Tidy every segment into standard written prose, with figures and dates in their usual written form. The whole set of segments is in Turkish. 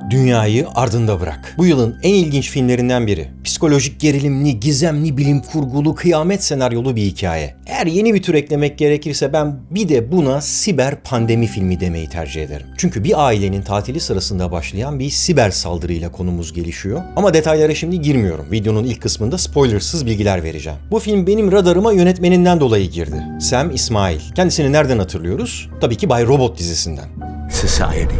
Dünyayı ardında bırak. Bu yılın en ilginç filmlerinden biri. Psikolojik gerilimli, gizemli, bilim kurgulu, kıyamet senaryolu bir hikaye. Eğer yeni bir tür eklemek gerekirse ben bir de buna siber pandemi filmi demeyi tercih ederim. Çünkü bir ailenin tatili sırasında başlayan bir siber saldırıyla konumuz gelişiyor. Ama detaylara şimdi girmiyorum. Videonun ilk kısmında spoilersız bilgiler vereceğim. Bu film benim radarıma yönetmeninden dolayı girdi. Sam Esmail. Kendisini nereden hatırlıyoruz? Tabii ki Bay Robot dizisinden. Society.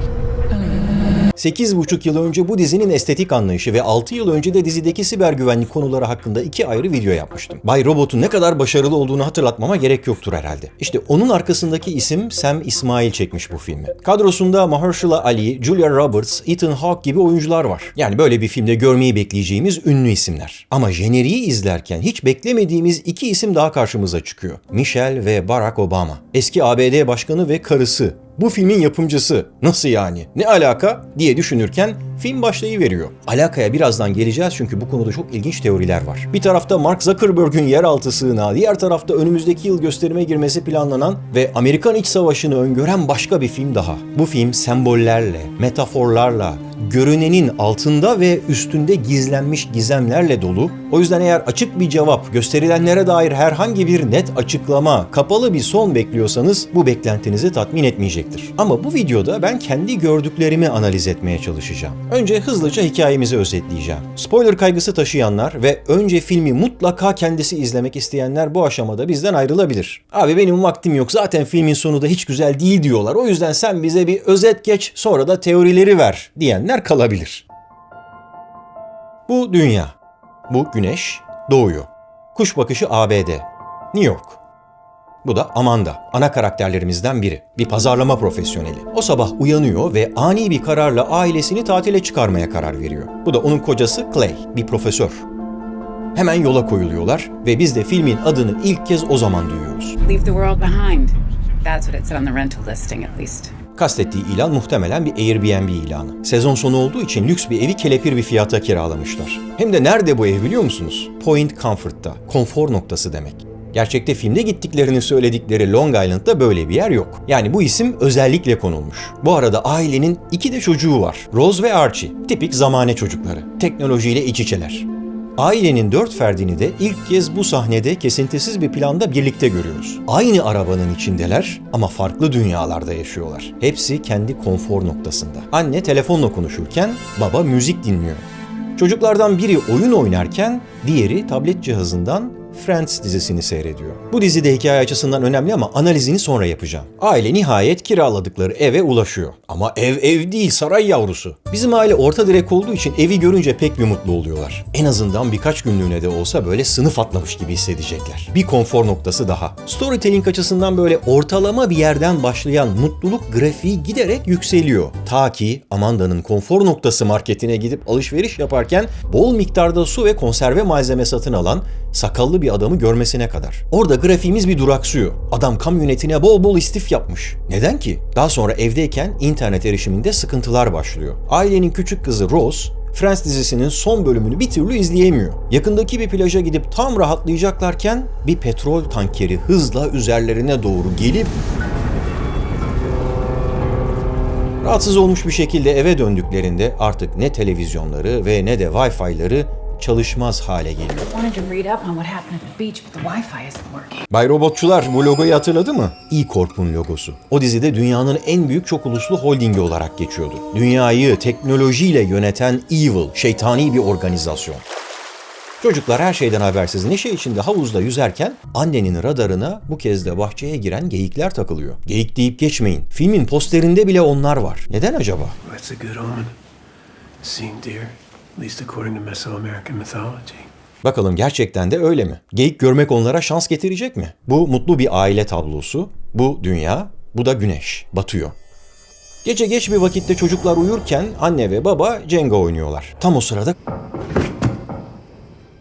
8,5 yıl önce bu dizinin estetik anlayışı ve 6 yıl önce de dizideki siber güvenlik konuları hakkında 2 ayrı video yapmıştım. Bay Robot'un ne kadar başarılı olduğunu hatırlatmama gerek yoktur herhalde. İşte onun arkasındaki isim Sam Esmail çekmiş bu filmi. Kadrosunda Mahershala Ali, Julia Roberts, Ethan Hawke gibi oyuncular var. Yani böyle bir filmde görmeyi bekleyeceğimiz ünlü isimler. Ama jeneriği izlerken hiç beklemediğimiz 2 isim daha karşımıza çıkıyor. Michelle ve Barack Obama. Eski ABD başkanı ve karısı. Bu filmin yapımcısı. Nasıl yani? Ne alaka diye düşünürken film başlayıveriyor. Alakaya birazdan geleceğiz çünkü bu konuda çok ilginç teoriler var. Bir tarafta Mark Zuckerberg'ün yeraltı sığınağı, diğer tarafta önümüzdeki yıl gösterime girmesi planlanan ve Amerikan İç Savaşı'nı öngören başka bir film daha. Bu film sembollerle, metaforlarla, görünenin altında ve üstünde gizlenmiş gizemlerle dolu. O yüzden eğer açık bir cevap, gösterilenlere dair herhangi bir net açıklama, kapalı bir son bekliyorsanız bu beklentinizi tatmin etmeyecektir. Ama bu videoda ben kendi gördüklerimi analiz etmeye çalışacağım. Önce hızlıca hikayemizi özetleyeceğim. Spoiler kaygısı taşıyanlar ve önce filmi mutlaka kendisi izlemek isteyenler bu aşamada bizden ayrılabilir. Abi benim vaktim yok, zaten filmin sonu da hiç güzel değil diyorlar. O yüzden sen bize bir özet geç, sonra da teorileri ver diyenler kalabilir. Bu dünya. Bu güneş doğuyor. Kuş bakışı ABD. New York. Bu da Amanda, ana karakterlerimizden biri. Bir pazarlama profesyoneli. O sabah uyanıyor ve ani bir kararla ailesini tatile çıkarmaya karar veriyor. Bu da onun kocası Clay, bir profesör. Hemen yola koyuluyorlar ve biz de filmin adını ilk kez o zaman duyuyoruz. Leave the world behind. That's what it said on the rental listing at least. Kastettiği ilan muhtemelen bir Airbnb ilanı. Sezon sonu olduğu için lüks bir evi kelepir bir fiyata kiralamışlar. Hem de nerede bu ev biliyor musunuz? Point Comfort'ta. Konfor noktası demek. Gerçekte filmde gittiklerini söyledikleri Long Island'da böyle bir yer yok. Yani bu isim özellikle konulmuş. Bu arada ailenin 2 de çocuğu var. Rose ve Archie. Tipik zamane çocukları. Teknolojiyle iç içeler. Ailenin 4 ferdini de ilk kez bu sahnede kesintisiz bir planda birlikte görüyoruz. Aynı arabanın içindeler ama farklı dünyalarda yaşıyorlar. Hepsi kendi konfor noktasında. Anne telefonla konuşurken baba müzik dinliyor. Çocuklardan biri oyun oynarken diğeri tablet cihazından Friends dizisini seyrediyor. Bu dizi de hikaye açısından önemli ama analizini sonra yapacağım. Aile nihayet kiraladıkları eve ulaşıyor. Ama ev değil, saray yavrusu. Bizim aile orta direk olduğu için evi görünce pek bir mutlu oluyorlar. En azından birkaç günlüğüne de olsa böyle sınıf atlamış gibi hissedecekler. Bir konfor noktası daha. Storytelling açısından böyle ortalama bir yerden başlayan mutluluk grafiği giderek yükseliyor. Ta ki Amanda'nın konfor noktası marketine gidip alışveriş yaparken bol miktarda su ve konserve malzeme satın alan sakallı bir adamı görmesine kadar. Orada grafiğimiz bir duraksıyor. Adam kamyonetine bol bol istif yapmış. Neden ki? Daha sonra evdeyken internet erişiminde sıkıntılar başlıyor. Ailenin küçük kızı Rose, Friends dizisinin son bölümünü bir türlü izleyemiyor. Yakındaki bir plaja gidip tam rahatlayacaklarken bir petrol tankeri hızla üzerlerine doğru gelip rahatsız olmuş bir şekilde eve döndüklerinde artık ne televizyonları ve ne de Wi-Fi'ları çalışmaz hale geliyor. Bay Robotçular bu logoyu hatırladı mı? E-Corp'un logosu. O dizide dünyanın en büyük çok uluslu holdingi olarak geçiyordu. Dünyayı teknolojiyle yöneten evil, şeytani bir organizasyon. Çocuklar her şeyden habersiz neşe içinde havuzda yüzerken annenin radarına bu kez de bahçeye giren geyikler takılıyor. Geyik deyip geçmeyin. Filmin posterinde bile onlar var. Neden acaba? That's a good omen. Seeing deer, at least according to Mesoamerican mythology. Bakalım gerçekten de öyle mi? Geyik görmek onlara şans getirecek mi? Bu mutlu bir aile tablosu. Bu dünya, bu da güneş. Batıyor. Gece geç bir vakitte çocuklar uyurken anne ve baba Jenga oynuyorlar. Tam o sırada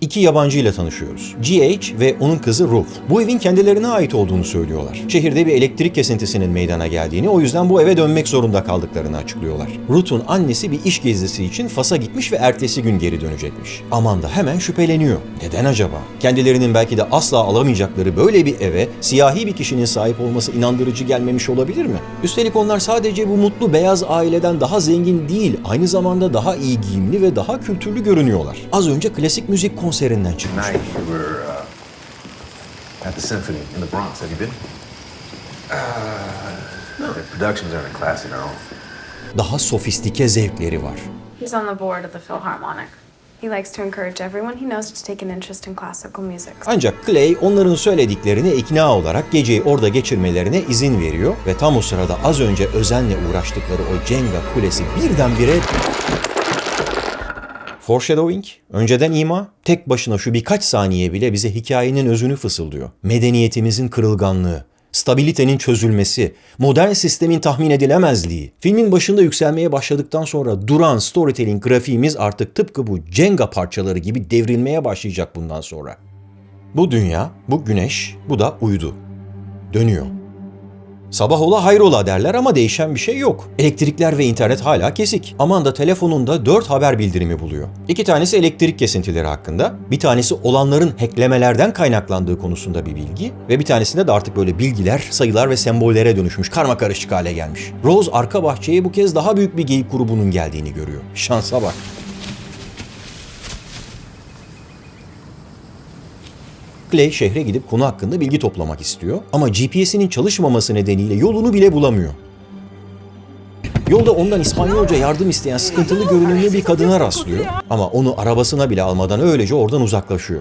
İki yabancı ile tanışıyoruz. GH ve onun kızı Ruth. Bu evin kendilerine ait olduğunu söylüyorlar. Şehirde bir elektrik kesintisinin meydana geldiğini, o yüzden bu eve dönmek zorunda kaldıklarını açıklıyorlar. Ruth'un annesi bir iş gezisi için Fas'a gitmiş ve ertesi gün geri dönecekmiş. Amanda hemen şüpheleniyor. Neden acaba? Kendilerinin belki de asla alamayacakları böyle bir eve siyahi bir kişinin sahip olması inandırıcı gelmemiş olabilir mi? Üstelik onlar sadece bu mutlu beyaz aileden daha zengin değil, aynı zamanda daha iyi giyimli ve daha kültürlü görünüyorlar. Az önce klasik müzik konserinden çıkmışlar. Night we were at the symphony in the Bronx. Have you been? No. The productions are in a class of their own. Daha sofistike zevkleri var. He's on the board of the Philharmonic. He likes to encourage everyone he knows to take an interest in classical music. Ancak Clay onların söylediklerine ikna olarak geceyi orada geçirmelerine izin veriyor ve tam o sırada az önce özenle uğraştıkları o Jenga kulesi birdenbire... Foreshadowing, önceden ima, tek başına şu birkaç saniye bile bize hikayenin özünü fısıldıyor. Medeniyetimizin kırılganlığı, stabilitenin çözülmesi, modern sistemin tahmin edilemezliği. Filmin başında yükselmeye başladıktan sonra duran storytelling grafiğimiz artık tıpkı bu Jenga parçaları gibi devrilmeye başlayacak bundan sonra. Bu dünya, bu güneş, bu da uydu. Dönüyor. Sabah ola hayrola derler ama değişen bir şey yok. Elektrikler ve internet hala kesik. Amanda telefonunda 4 haber bildirimi buluyor. 2 tanesi elektrik kesintileri hakkında, bir tanesi olanların hacklemelerden kaynaklandığı konusunda bir bilgi ve bir tanesinde de artık böyle bilgiler, sayılar ve sembollere dönüşmüş, karmakarışık hale gelmiş. Rose arka bahçeye bu kez daha büyük bir geyik grubunun geldiğini görüyor. Şansa bak. Clay şehre gidip konu hakkında bilgi toplamak istiyor ama GPS'inin çalışmaması nedeniyle yolunu bile bulamıyor. Yolda ondan İspanyolca yardım isteyen sıkıntılı görünümlü bir kadına rastlıyor ama onu arabasına bile almadan öylece oradan uzaklaşıyor.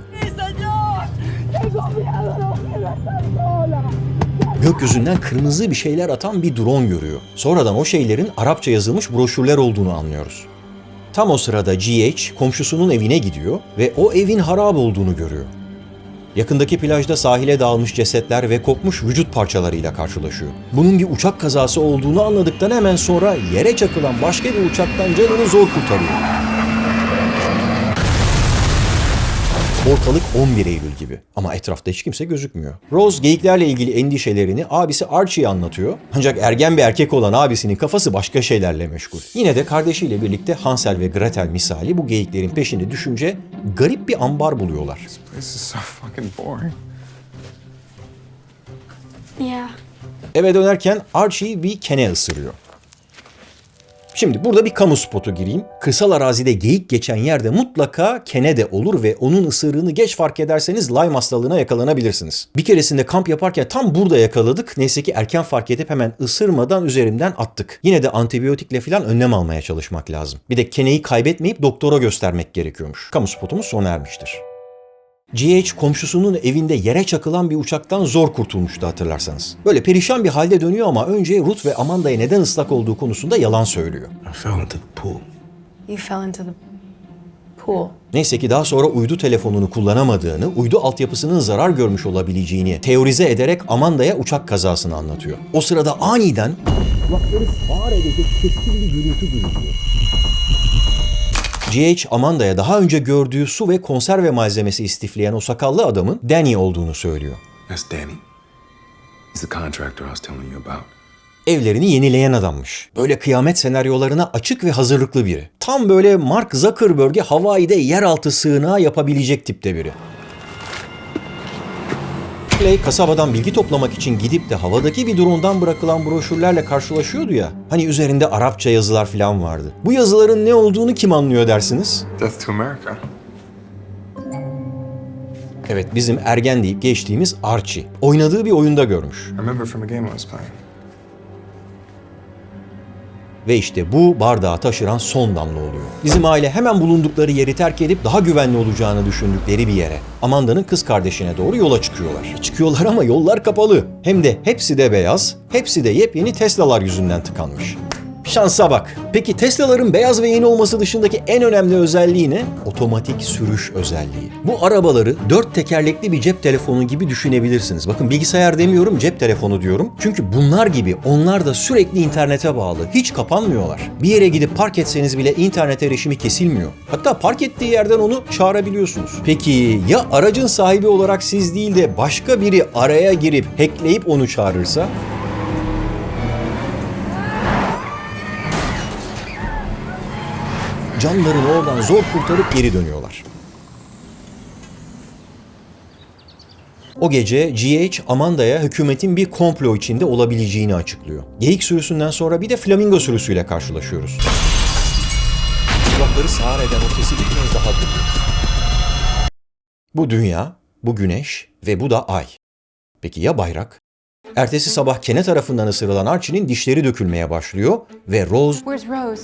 Gökyüzünden kırmızı bir şeyler atan bir drone görüyor. Sonradan o şeylerin Arapça yazılmış broşürler olduğunu anlıyoruz. Tam o sırada GH komşusunun evine gidiyor ve o evin harap olduğunu görüyor. Yakındaki plajda sahile dağılmış cesetler ve kopmuş vücut parçalarıyla karşılaşıyor. Bunun bir uçak kazası olduğunu anladıktan hemen sonra yere çakılan başka bir uçaktan canını zor kurtarıyor. Ortalık 11 Eylül gibi ama etrafta hiç kimse gözükmüyor. Rose geyiklerle ilgili endişelerini abisi Archie'ye anlatıyor. Ancak ergen bir erkek olan abisinin kafası başka şeylerle meşgul. Yine de kardeşiyle birlikte Hansel ve Gretel misali bu geyiklerin peşinde düşünce garip bir ambar buluyorlar. This is so fucking boring. Yeah. Eve dönerken Archie bir kene ısırıyor. Şimdi burada bir kamu spotu gireyim. Kırsal arazide geyik geçen yerde mutlaka kene de olur ve onun ısırığını geç fark ederseniz Lyme hastalığına yakalanabilirsiniz. Bir keresinde kamp yaparken tam burada yakaladık. Neyse ki erken fark edip hemen ısırmadan üzerimden attık. Yine de antibiyotikle falan önlem almaya çalışmak lazım. Bir de keneyi kaybetmeyip doktora göstermek gerekiyormuş. Kamu spotumuz sona ermiştir. GH komşusunun evinde yere çakılan bir uçaktan zor kurtulmuştu hatırlarsanız. Böyle perişan bir halde dönüyor ama önce Ruth ve Amanda'ya neden ıslak olduğu konusunda yalan söylüyor. I fell into the pool. You fell into the pool. Neyse ki daha sonra uydu telefonunu kullanamadığını, uydu altyapısının zarar görmüş olabileceğini teorize ederek Amanda'ya uçak kazasını anlatıyor. O sırada aniden kulakları sağır edecek keskin bir gürültü duyuluyor. GH Amanda'ya daha önce gördüğü su ve konserve malzemesi istifleyen o sakallı adamın Danny olduğunu söylüyor. That's Danny. He's the contractor I was telling you about. Evlerini yenileyen adammış. Böyle kıyamet senaryolarına açık ve hazırlıklı biri. Tam böyle Mark Zuckerberg'e Hawaii'de yeraltı sığınağı yapabilecek tipte biri. Clay kasabadan bilgi toplamak için gidip de havadaki bir drone'dan bırakılan broşürlerle karşılaşıyordu ya. Hani üzerinde Arapça yazılar falan vardı. Bu yazıların ne olduğunu kim anlıyor dersiniz? Death to America. Evet, bizim ergen deyip geçtiğimiz Archie. Oynadığı bir oyunda görmüş. I remember from a game I was playing. Ve işte bu bardağı taşıran son damla oluyor. Bizim aile hemen bulundukları yeri terk edip daha güvenli olacağını düşündükleri bir yere, Amanda'nın kız kardeşine doğru yola çıkıyorlar. Çıkıyorlar ama yollar kapalı. Hem de hepsi de beyaz, hepsi de yepyeni Tesla'lar yüzünden tıkanmış. Şansa bak. Peki Tesla'ların beyaz ve yeni olması dışındaki en önemli özelliği ne? Otomatik sürüş özelliği. Bu arabaları 4 tekerlekli bir cep telefonu gibi düşünebilirsiniz. Bakın bilgisayar demiyorum, cep telefonu diyorum. Çünkü bunlar gibi onlar da sürekli internete bağlı. Hiç kapanmıyorlar. Bir yere gidip park etseniz bile internet erişimi kesilmiyor. Hatta park ettiği yerden onu çağırabiliyorsunuz. Peki ya aracın sahibi olarak siz değil de başka biri araya girip hackleyip onu çağırırsa? Canlarını oradan zor kurtarıp geri dönüyorlar. O gece GH Amanda'ya hükümetin bir komplo içinde olabileceğini açıklıyor. Geyik sürüsünden sonra bir de flamingo sürüsüyle karşılaşıyoruz. Kulakları sağır eden o sesi bir kez daha duyuyoruz. Bu dünya, bu güneş ve bu da ay. Peki ya bayrak? Ertesi sabah Kene tarafından ısırılan Archie'nin dişleri dökülmeye başlıyor ve Rose Where's Rose?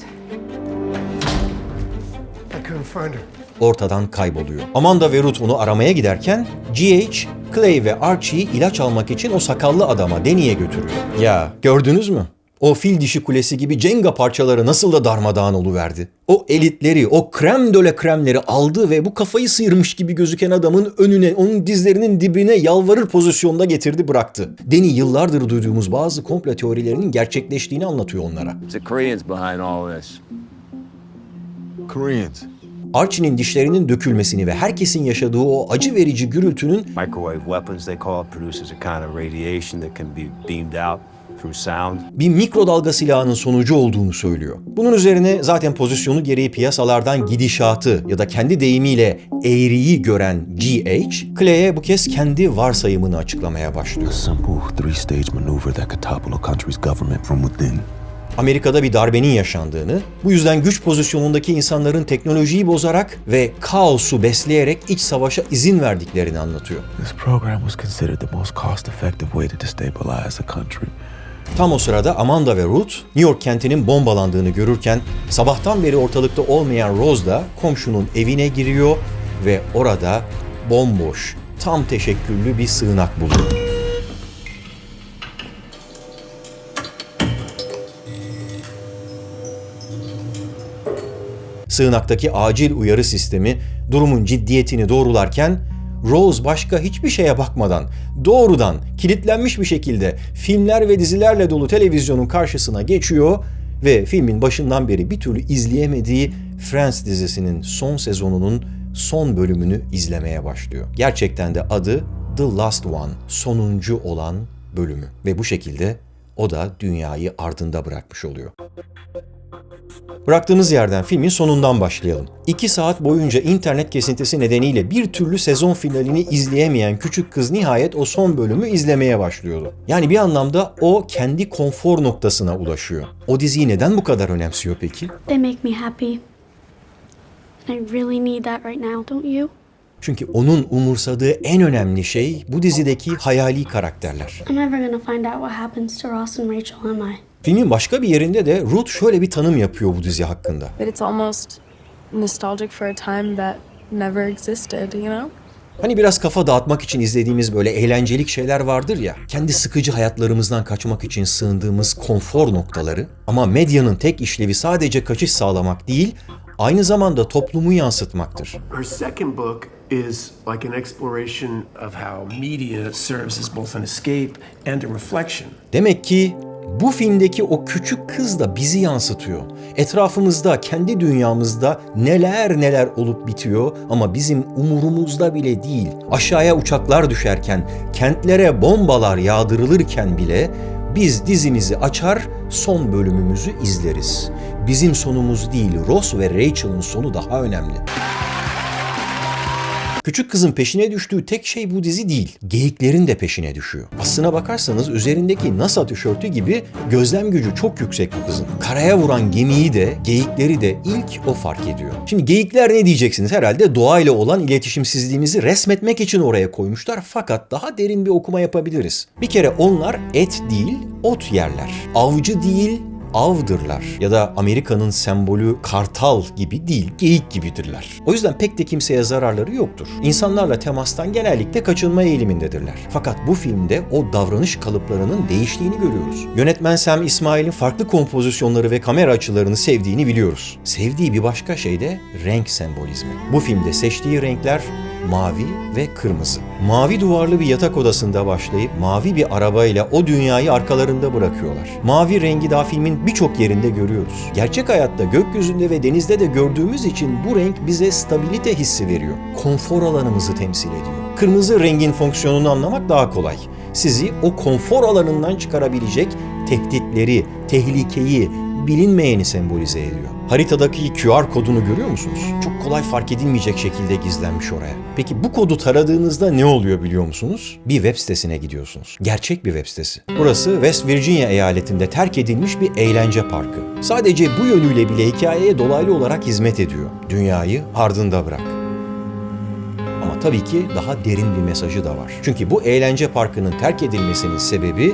I couldn't find her. ortadan kayboluyor. Amanda ve Ruth onu aramaya giderken GH, Clay ve Archie'yi ilaç almak için o sakallı adama Danny'ye götürüyor. Ya gördünüz mü? O fil dişi kulesi gibi Jenga parçaları nasıl da darmadağın oluverdi. O elitleri, o krem döle kremleri aldı ve bu kafayı sıyırmış gibi gözüken adamın önüne, onun dizlerinin dibine yalvarır pozisyonda getirdi bıraktı. Danny yıllardır duyduğumuz bazı komplo teorilerinin gerçekleştiğini anlatıyor onlara. It's the Koreans behind all this. Koreans. Archie'nin dişlerinin dökülmesini ve herkesin yaşadığı o acı verici gürültünün Microwave weapons, they call it, produces a kind of radiation that can be beamed out through sound. bir mikrodalga silahının sonucu olduğunu söylüyor. Bunun üzerine zaten pozisyonu gereği piyasalardan gidişatı ya da kendi deyimiyle eğriyi gören GH, Clay'e bu kez kendi varsayımını açıklamaya başlıyor. A simple three-stage maneuver that could topple a country's government from within. Amerika'da bir darbenin yaşandığını, bu yüzden güç pozisyonundaki insanların teknolojiyi bozarak ve kaosu besleyerek iç savaşa izin verdiklerini anlatıyor. This program was considered the most cost-effective way to destabilize a country. Tam o sırada Amanda ve Ruth, New York kentinin bombalandığını görürken sabahtan beri ortalıkta olmayan Rose da komşunun evine giriyor ve orada bomboş, tam teşekküllü bir sığınak buluyor. Sığınaktaki acil uyarı sistemi durumun ciddiyetini doğrularken Rose başka hiçbir şeye bakmadan doğrudan kilitlenmiş bir şekilde filmler ve dizilerle dolu televizyonun karşısına geçiyor ve filmin başından beri bir türlü izleyemediği Friends dizisinin son sezonunun son bölümünü izlemeye başlıyor. Gerçekten de adı The Last One, sonuncu olan bölümü ve bu şekilde o da dünyayı ardında bırakmış oluyor. Bıraktığımız yerden filmin sonundan başlayalım. 2 saat boyunca internet kesintisi nedeniyle bir türlü sezon finalini izleyemeyen küçük kız nihayet o son bölümü izlemeye başlıyordu. Yani bir anlamda o kendi konfor noktasına ulaşıyor. O diziyi neden bu kadar önemsiyor peki? They make me happy. I really need that right now, don't you? Çünkü onun umursadığı en önemli şey bu dizideki hayali karakterler. I'm never gonna find out what happens to Ross and Rachel, am I? Filmin başka bir yerinde de Ruth şöyle bir tanım yapıyor bu dizi hakkında. But it's almost nostalgic for a time that never existed, you know? Hani biraz kafa dağıtmak için izlediğimiz böyle eğlencelik şeyler vardır ya, kendi sıkıcı hayatlarımızdan kaçmak için sığındığımız konfor noktaları, ama medyanın tek işlevi sadece kaçış sağlamak değil, aynı zamanda toplumu yansıtmaktır. Her second book is like an exploration of how media serves as both an escape and a reflection. Demek ki bu filmdeki o küçük kız da bizi yansıtıyor. Etrafımızda, kendi dünyamızda neler neler olup bitiyor ama bizim umurumuzda bile değil. Aşağıya uçaklar düşerken, kentlere bombalar yağdırılırken bile biz dizimizi açar, son bölümümüzü izleriz. Bizim sonumuz değil, Ross ve Rachel'ın sonu daha önemli. Küçük kızın peşine düştüğü tek şey bu dizi değil, geyiklerin de peşine düşüyor. Aslına bakarsanız üzerindeki NASA tişörtü gibi gözlem gücü çok yüksek bu kızın. Karaya vuran gemiyi de, geyikleri de ilk o fark ediyor. Şimdi geyikler ne diyeceksiniz? Herhalde doğayla olan iletişimsizliğimizi resmetmek için oraya koymuşlar, fakat daha derin bir okuma yapabiliriz. Bir kere onlar et değil, ot yerler. Avcı değil, avdırlar ya da Amerika'nın sembolü kartal gibi değil, geyik gibidirler. O yüzden pek de kimseye zararları yoktur. İnsanlarla temastan genellikle kaçınma eğilimindedirler. Fakat bu filmde o davranış kalıplarının değiştiğini görüyoruz. Yönetmen Sam İsmail'in farklı kompozisyonları ve kamera açılarını sevdiğini biliyoruz. Sevdiği bir başka şey de renk sembolizmi. Bu filmde seçtiği renkler mavi ve kırmızı. Mavi duvarlı bir yatak odasında başlayıp mavi bir arabayla o dünyayı arkalarında bırakıyorlar. Mavi rengi daha filmin birçok yerinde görüyoruz. Gerçek hayatta gökyüzünde ve denizde de gördüğümüz için bu renk bize stabilite hissi veriyor. Konfor alanımızı temsil ediyor. Kırmızı rengin fonksiyonunu anlamak daha kolay. Sizi o konfor alanından çıkarabilecek tehditleri, tehlikeyi, bilinmeyeni sembolize ediyor. Haritadaki QR kodunu görüyor musunuz? Çok kolay fark edilmeyecek şekilde gizlenmiş oraya. Peki bu kodu taradığınızda ne oluyor biliyor musunuz? Bir web sitesine gidiyorsunuz. Gerçek bir web sitesi. Burası West Virginia eyaletinde terk edilmiş bir eğlence parkı. Sadece bu yönüyle bile hikayeye dolaylı olarak hizmet ediyor. Dünyayı ardında bırak. Ama tabii ki daha derin bir mesajı da var. Çünkü bu eğlence parkının terk edilmesinin sebebi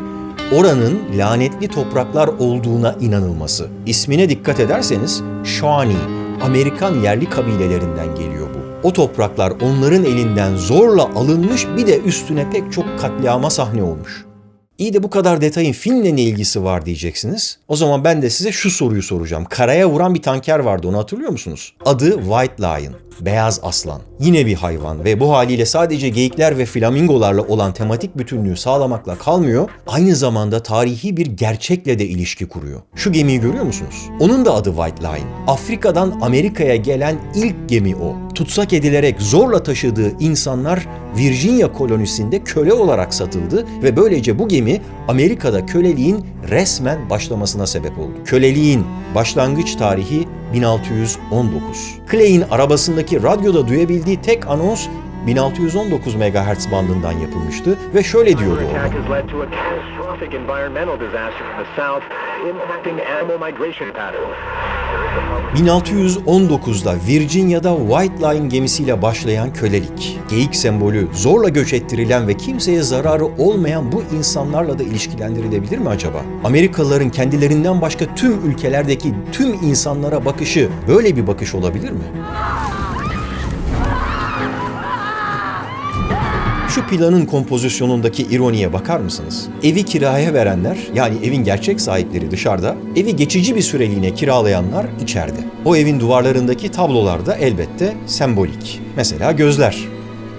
oranın lanetli topraklar olduğuna inanılması. İsmine dikkat ederseniz Shawnee, Amerikan yerli kabilelerinden geliyor bu. O topraklar onların elinden zorla alınmış, bir de üstüne pek çok katliama sahne olmuş. İyi de bu kadar detayın filmle ne ilgisi var diyeceksiniz. O zaman ben de size şu soruyu soracağım. Karaya vuran bir tanker vardı, onu hatırlıyor musunuz? Adı White Lion, beyaz aslan. Yine bir hayvan ve bu haliyle sadece geyikler ve flamingolarla olan tematik bütünlüğü sağlamakla kalmıyor, aynı zamanda tarihi bir gerçekle de ilişki kuruyor. Şu gemiyi görüyor musunuz? Onun da adı White Lion. Afrika'dan Amerika'ya gelen ilk gemi o. Tutsak edilerek zorla taşıdığı insanlar Virginia kolonisinde köle olarak satıldı ve böylece bu gemi Amerika'da köleliğin resmen başlamasına sebep oldu. Köleliğin başlangıç tarihi 1619. Clay'in arabasındaki radyoda duyabildiği tek anons 1619 MHz bandından yapılmıştı ve şöyle diyordu orada. 1619'da Virginia'da White Lion gemisiyle başlayan kölelik, geyik sembolü, zorla göç ettirilen ve kimseye zararı olmayan bu insanlarla da ilişkilendirilebilir mi acaba? Amerikalıların kendilerinden başka tüm ülkelerdeki tüm insanlara bakışı böyle bir bakış olabilir mi? Şu planın kompozisyonundaki ironiye bakar mısınız? Evi kiraya verenler, yani evin gerçek sahipleri dışarıda, evi geçici bir süreliğine kiralayanlar içeride. O evin duvarlarındaki tablolar da elbette sembolik. Mesela gözler.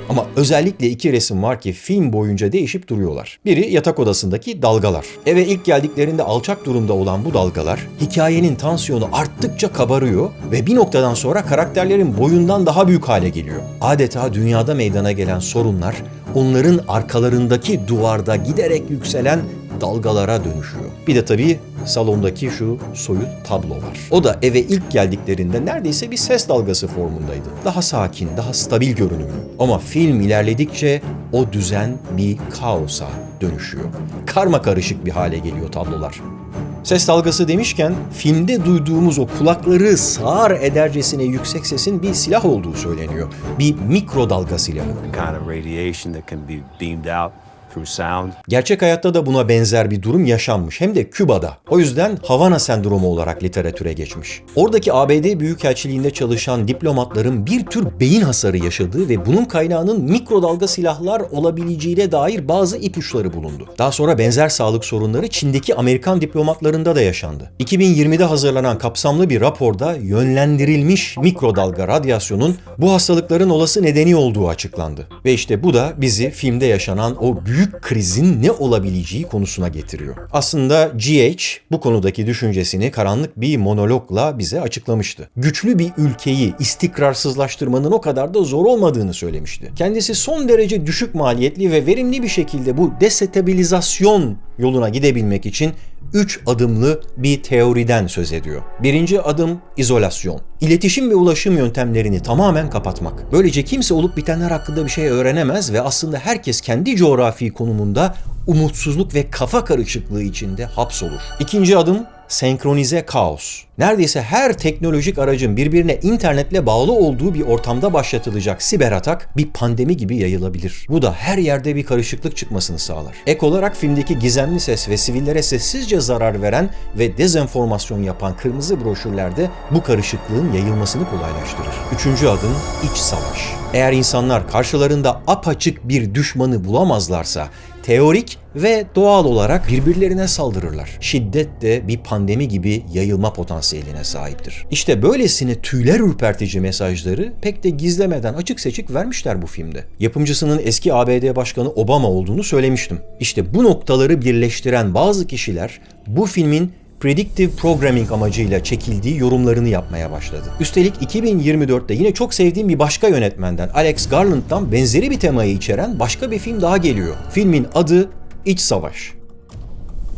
Ama özellikle iki resim var ki film boyunca değişip duruyorlar. Biri yatak odasındaki dalgalar. Eve ilk geldiklerinde alçak durumda olan bu dalgalar, hikayenin tansiyonu arttıkça kabarıyor ve bir noktadan sonra karakterlerin boyundan daha büyük hale geliyor. Adeta dünyada meydana gelen sorunlar, onların arkalarındaki duvarda giderek yükselen dalgalara dönüşüyor. Bir de tabii salondaki şu soyut tablo var. O da eve ilk geldiklerinde neredeyse bir ses dalgası formundaydı. Daha sakin, daha stabil görünümlü. Ama film ilerledikçe o düzen bir kaosa dönüşüyor. Karmakarışık bir hale geliyor tablolar. Ses dalgası demişken filmde duyduğumuz o kulakları sağır edercesine yüksek sesin bir silah olduğu söyleniyor. Bir mikrodalga silahı. The kind of radiation that can be beamed out through sound. Gerçek hayatta da buna benzer bir durum yaşanmış, hem de Küba'da. O yüzden Havana sendromu olarak literatüre geçmiş. Oradaki ABD Büyükelçiliğinde çalışan diplomatların bir tür beyin hasarı yaşadığı ve bunun kaynağının mikrodalga silahlar olabileceğine dair bazı ipuçları bulundu. Daha sonra benzer sağlık sorunları Çin'deki Amerikan diplomatlarında da yaşandı. 2020'de hazırlanan kapsamlı bir raporda yönlendirilmiş mikrodalga radyasyonun bu hastalıkların olası nedeni olduğu açıklandı. Ve işte bu da bizi filmde yaşanan o büyük krizin ne olabileceği konusuna getiriyor. Aslında GH bu konudaki düşüncesini karanlık bir monologla bize açıklamıştı. Güçlü bir ülkeyi istikrarsızlaştırmanın o kadar da zor olmadığını söylemişti. Kendisi son derece düşük maliyetli ve verimli bir şekilde bu destabilizasyon yoluna gidebilmek için 3 adımlı bir teoriden söz ediyor. Birinci adım izolasyon. İletişim ve ulaşım yöntemlerini tamamen kapatmak. Böylece kimse olup bitenler hakkında bir şey öğrenemez ve aslında herkes kendi coğrafi konumunda umutsuzluk ve kafa karışıklığı içinde hapsolur. İkinci adım senkronize kaos. Neredeyse her teknolojik aracın birbirine internetle bağlı olduğu bir ortamda başlatılacak siber atak bir pandemi gibi yayılabilir. Bu da her yerde bir karışıklık çıkmasını sağlar. Ek olarak filmdeki gizemli ses ve sivillere sessizce zarar veren ve dezenformasyon yapan kırmızı broşürlerde bu karışıklığın yayılmasını kolaylaştırır. Üçüncü adım iç savaş. Eğer insanlar karşılarında apaçık bir düşmanı bulamazlarsa teorik ve doğal olarak birbirlerine saldırırlar. Şiddet de bir pandemi gibi yayılma potansiyeline sahiptir. İşte böylesine tüyler ürpertici mesajları pek de gizlemeden açık seçik vermişler bu filmde. Yapımcısının eski ABD Başkanı Obama olduğunu söylemiştim. İşte bu noktaları birleştiren bazı kişiler bu filmin predictive programming amacıyla çekildiği yorumlarını yapmaya başladı. Üstelik 2024'te yine çok sevdiğim bir başka yönetmenden Alex Garland'dan benzeri bir temayı içeren başka bir film daha geliyor. Filmin adı İç Savaş.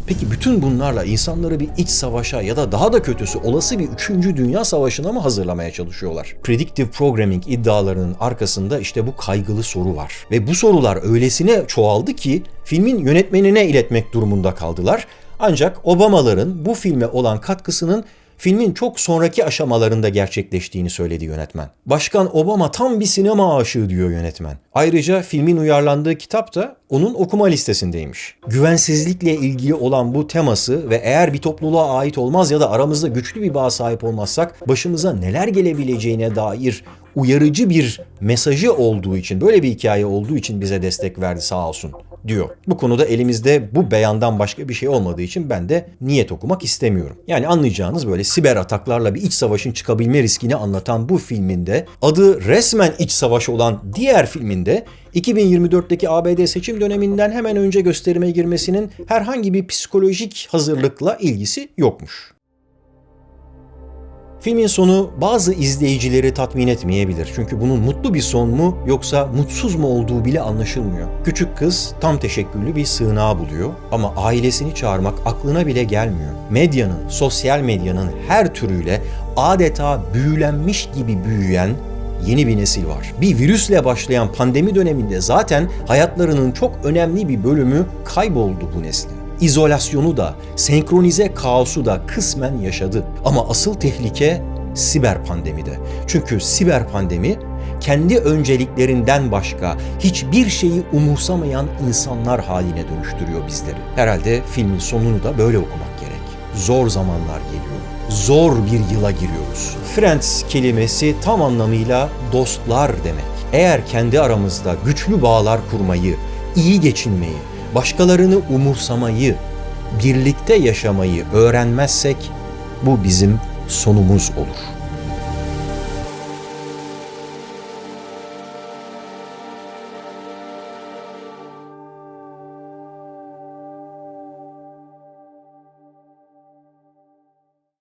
Peki bütün bunlarla insanları bir iç savaşa ya da daha da kötüsü olası bir 3. Dünya Savaşı'na mı hazırlamaya çalışıyorlar? Predictive programming iddialarının arkasında işte bu kaygılı soru var. Ve bu sorular öylesine çoğaldı ki filmin yönetmenine iletmek durumunda kaldılar. Ancak Obamaların bu filme olan katkısının filmin çok sonraki aşamalarında gerçekleştiğini söyledi yönetmen. Başkan Obama tam bir sinema aşığı diyor yönetmen. Ayrıca filmin uyarlandığı kitap da onun okuma listesindeymiş. Güvensizlikle ilgili olan bu teması ve eğer bir topluluğa ait olmaz ya da aramızda güçlü bir bağ sahip olmazsak başımıza neler gelebileceğine dair uyarıcı bir mesajı olduğu için, böyle bir hikaye olduğu için bize destek verdi sağ olsun diyor. Bu konuda elimizde bu beyandan başka bir şey olmadığı için ben de niyet okumak istemiyorum. Yani anlayacağınız böyle siber ataklarla bir iç savaşın çıkabilme riskini anlatan bu filminde adı resmen iç savaş olan diğer filminde 2024'teki ABD seçim döneminden hemen önce gösterime girmesinin herhangi bir psikolojik hazırlıkla ilgisi yokmuş. Filmin sonu bazı izleyicileri tatmin etmeyebilir. Çünkü bunun mutlu bir son mu yoksa mutsuz mu olduğu bile anlaşılmıyor. Küçük kız tam teşekküllü bir sığınağı buluyor ama ailesini çağırmak aklına bile gelmiyor. Medyanın, sosyal medyanın her türüyle adeta büyülenmiş gibi büyüyen yeni bir nesil var. Bir virüsle başlayan pandemi döneminde zaten hayatlarının çok önemli bir bölümü kayboldu bu neslin. İzolasyonu da, senkronize kaosu da kısmen yaşadı. Ama asıl tehlike siber pandemide. Çünkü siber pandemi kendi önceliklerinden başka hiçbir şeyi umursamayan insanlar haline dönüştürüyor bizleri. Herhalde filmin sonunu da böyle okumak gerek. Zor zamanlar geliyor. Zor bir yıla giriyoruz. Friends kelimesi tam anlamıyla dostlar demek. Eğer kendi aramızda güçlü bağlar kurmayı, iyi geçinmeyi, başkalarını umursamayı, birlikte yaşamayı öğrenmezsek bu bizim sonumuz olur.